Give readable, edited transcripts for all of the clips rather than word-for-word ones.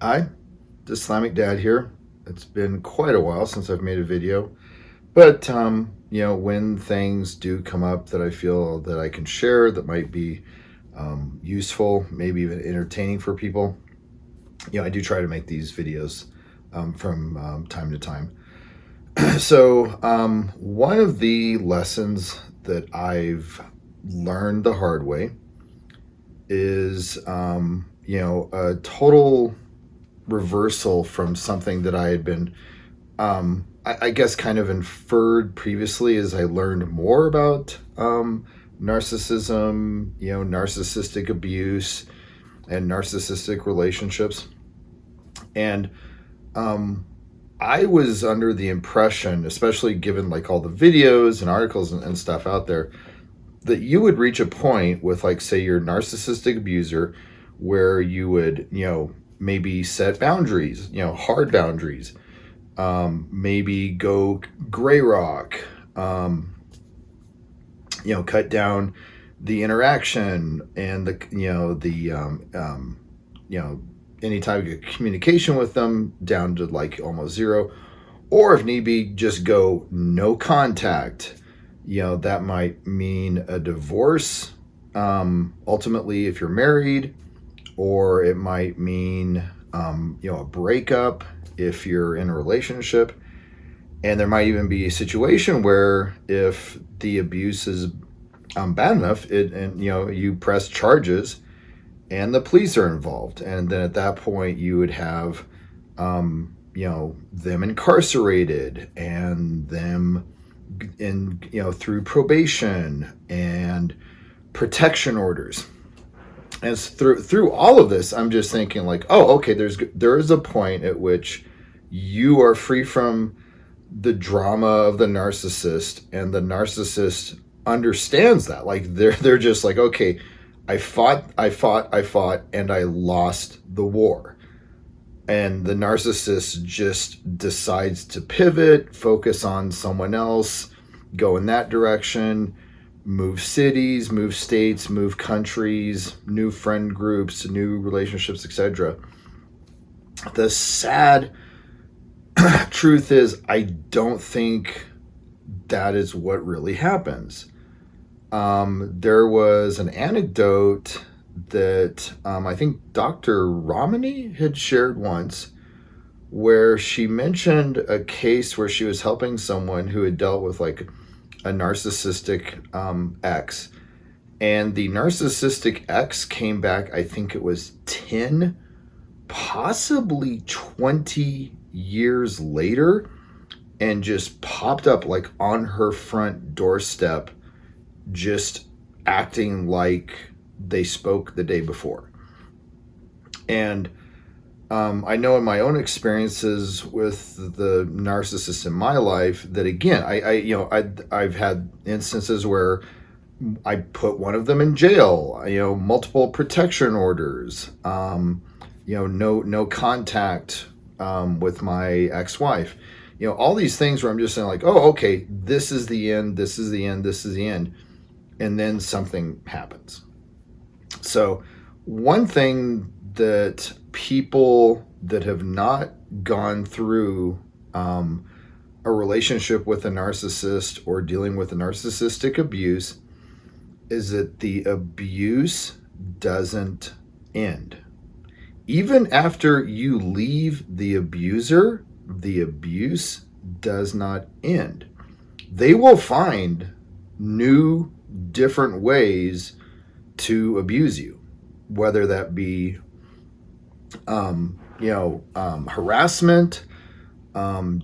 Hi, the Islamic Dad here. It's been quite a while since I've made a video, but when things do come up that I feel that I can share that might be useful, maybe even entertaining for people, I do try to make these videos from time to time. So, one of the lessons that I've learned the hard way is, a total reversal from something that I had been, I guess, kind of inferred previously as I learned more about narcissism, narcissistic abuse, and narcissistic relationships. And um, I was under the impression, especially given like all the videos and articles and stuff out there, that you would reach a point with, like, say, your narcissistic abuser where you would, maybe set boundaries, hard boundaries, maybe go gray rock, cut down the interaction and the any type of communication with them down to like almost zero, or if need be, just go no contact. That might mean a divorce, ultimately, if you're married, or it might mean, a breakup if you're in a relationship. And there might even be a situation where if the abuse is bad enough, you press charges and the police are involved. And then at that point, you would have, them incarcerated and them through probation and protection orders. And through all of this, I'm just thinking like, oh, okay, there is a point at which you are free from the drama of the narcissist, and the narcissist understands that. Like they're just like, okay, I fought, and I lost the war. And the narcissist just decides to pivot, focus on someone else, go in that direction, move cities, move states, move countries, new friend groups, new relationships, etc. The sad truth is, I don't think that is what really happens. There was an anecdote that I think Dr. Romney had shared once, where she mentioned a case where she was helping someone who had dealt with like a narcissistic ex. And the narcissistic ex came back, I think it was 10, possibly 20 years later, and just popped up like on her front doorstep, just acting like they spoke the day before. And I know in my own experiences with the narcissists in my life that, again, I've had instances where I put one of them in jail, multiple protection orders, no contact with my ex-wife, all these things where I'm just saying like, oh, okay, this is the end, this is the end, this is the end. And then something happens. So one thing that people that have not gone through a relationship with a narcissist or dealing with a narcissistic abuse is that the abuse doesn't end. Even after you leave the abuser, the abuse does not end. They will find new, different ways to abuse you, whether that be harassment,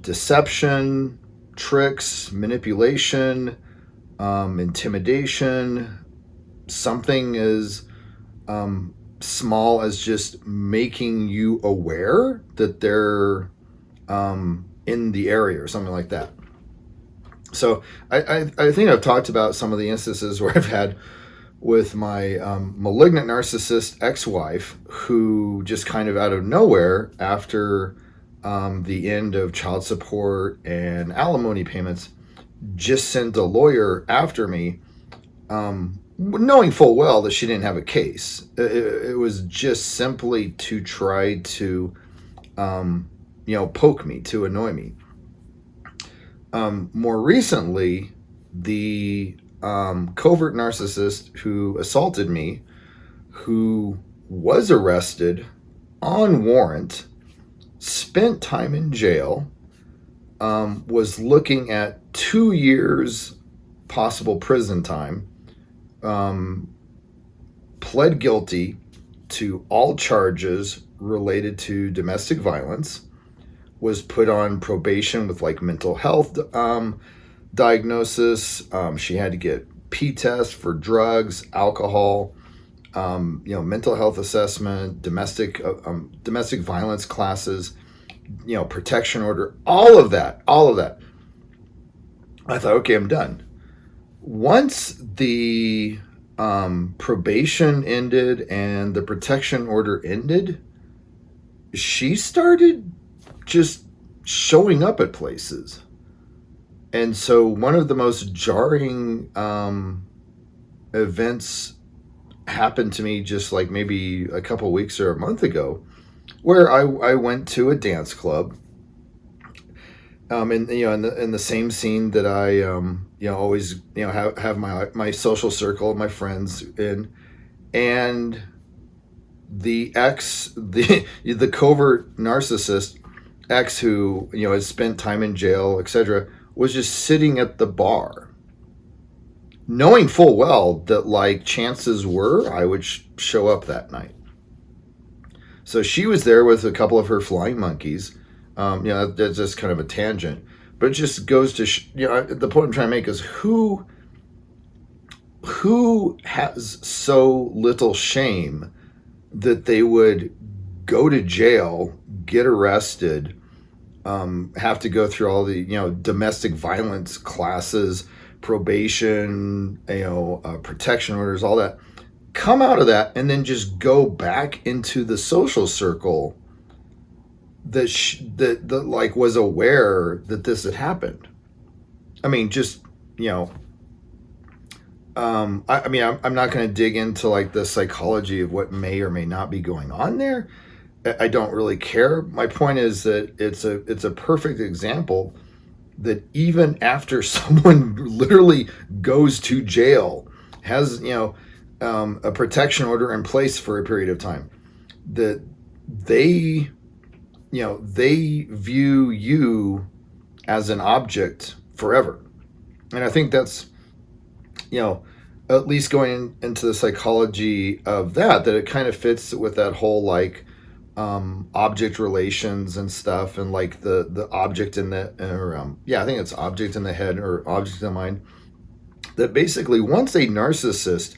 deception, tricks, manipulation, intimidation, something as small as just making you aware that they're in the area or something like that. So I think I've talked about some of the instances where I've had with my malignant narcissist ex-wife, who just kind of out of nowhere, after the end of child support and alimony payments, just sent a lawyer after me, knowing full well that she didn't have a case. It was just simply to try to poke me, to annoy me. More recently, the covert narcissist who assaulted me, who was arrested on warrant, spent time in jail, was looking at 2 years possible prison time, pled guilty to all charges related to domestic violence, was put on probation with like mental health diagnosis. She had to get P-tests for drugs, alcohol, mental health assessment, domestic violence classes, protection order, all of that. I thought, okay, I'm done. Once the probation ended and the protection order ended, she started just showing up at places. And so one of the most jarring events happened to me just like maybe a couple weeks or a month ago, where I went to a dance club, in the same scene that I always have my social circle of my friends in, and the covert narcissist ex, who has spent time in jail, etc., was just sitting at the bar, knowing full well that like chances were I would show up that night. So she was there with a couple of her flying monkeys. That's just kind of a tangent, but it just goes to the point I'm trying to make is who has so little shame that they would go to jail, get arrested, have to go through all the domestic violence classes, probation, protection orders, all that, come out of that, and then just go back into the social circle that like was aware that this had happened. I mean, just I'm not going to dig into like the psychology of what may or may not be going on there. I don't really care. My point is that it's a perfect example that even after someone literally goes to jail, has a protection order in place for a period of time, that they view you as an object forever. And I think that's at least going into the psychology of that it kind of fits with that whole like object relations and stuff, and like the object in the I think it's object in the head or object in the mind, that basically once a narcissist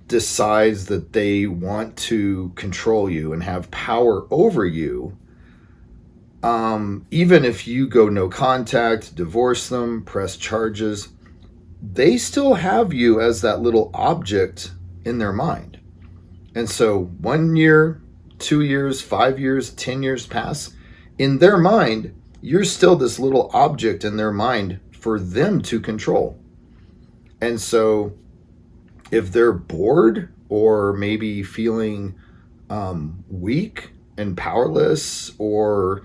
decides that they want to control you and have power over you, even if you go no contact, divorce them, press charges, they still have you as that little object in their mind. And so 1 year, 2 years, 5 years, 10 years pass, in their mind, you're still this little object in their mind for them to control. And so if they're bored or maybe feeling weak and powerless, or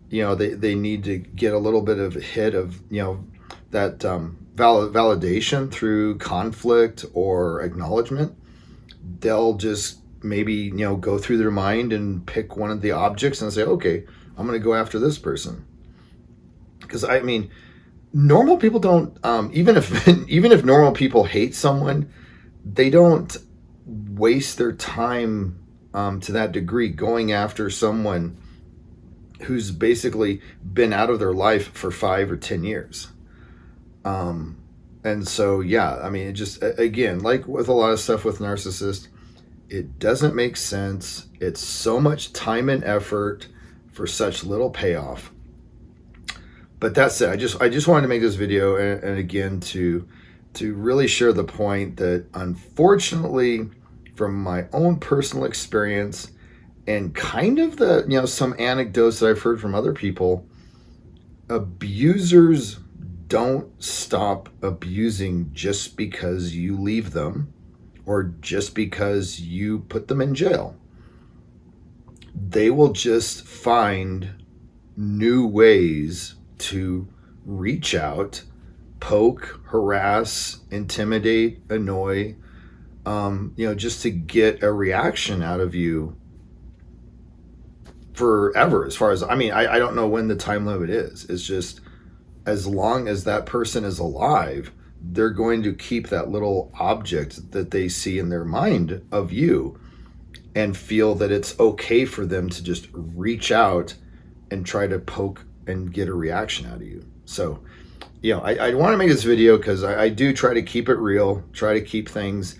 they need to get a little bit of a hit of that validation through conflict or acknowledgement, they'll just maybe go through their mind and pick one of the objects and say, okay, I'm going to go after this person. Because I mean, normal people don't even if normal people hate someone, they don't waste their time to that degree going after someone who's basically been out of their life for 5 or 10 years. And so, I mean, it just, again, like with a lot of stuff with narcissists, it doesn't make sense. It's so much time and effort for such little payoff. But that's it. I just wanted to make this video and again to really share the point that, unfortunately, from my own personal experience and kind of the some anecdotes that I've heard from other people, abusers don't stop abusing just because you leave them or just because you put them in jail. they will just find new ways to reach out, poke, harass, intimidate, annoy, just to get a reaction out of you forever. As far as, I don't know when the time limit is. It's just as long as that person is alive, they're going to keep that little object that they see in their mind of you and feel that it's okay for them to just reach out and try to poke and get a reaction out of you. So, I want to make this video because I do try to keep it real, try to keep things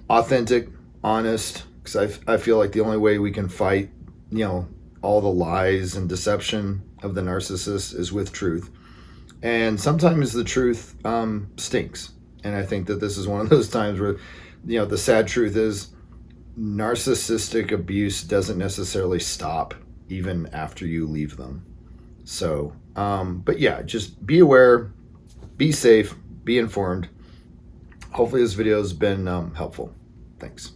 authentic, honest, because I feel like the only way we can fight, all the lies and deception of the narcissist is with truth. And sometimes the truth stinks. And I think that this is one of those times where, the sad truth is narcissistic abuse doesn't necessarily stop even after you leave them. So, but yeah, just be aware, be safe, be informed. Hopefully this video has been helpful. Thanks.